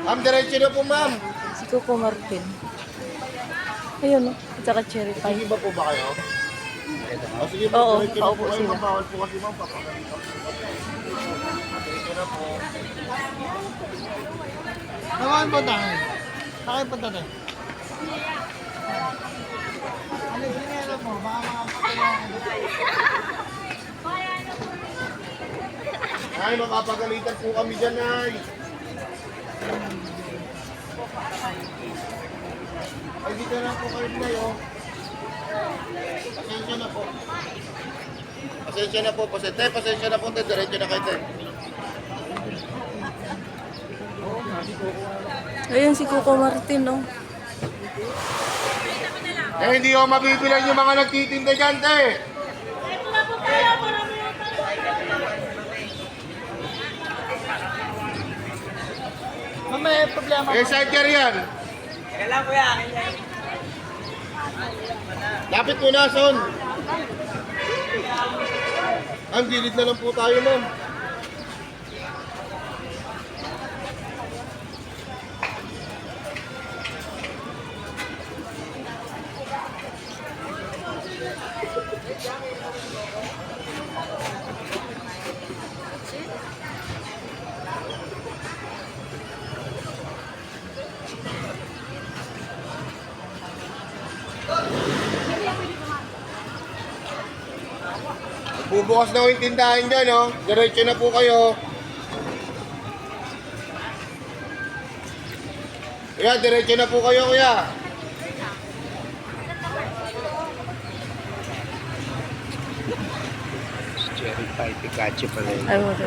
Ma'am, diretso na po, ma'am. Si Coco Martin. Ayun, no? At saka cherry pie. Sige ba po ba kayo? O sige po, Oo, diretso na po paupo kayo. sila. Ma'am, bawal po kasi ma'am, papakalito. Diretso na po. Saan punta tayo? Saan punta tayo? Ano yung sinero mo? Baka makapagkailangan. Ay, makapagalitan po kami dyan, ay. Ay, dito na po kayo tayo. Pasensya na po. Pasensya na po, pasensya na po, diretso na kayo, te. Ayun, si Coco Martin, no? Eh, hindi ko mabibilan yung mga nagtitinda dyan, te. Ma'am, may problema. Eh, sidecar yan. Kailan ko yan? Lapit mo na, son. Ang gilid na lang po tayo, ma'am. Bubukas na ko yung tindahan dyan, oh. Diretso na po kayo. Kuya, diretso na po kayo, kuya. Cherry pie, Pikachu pala yun. Ay, wala.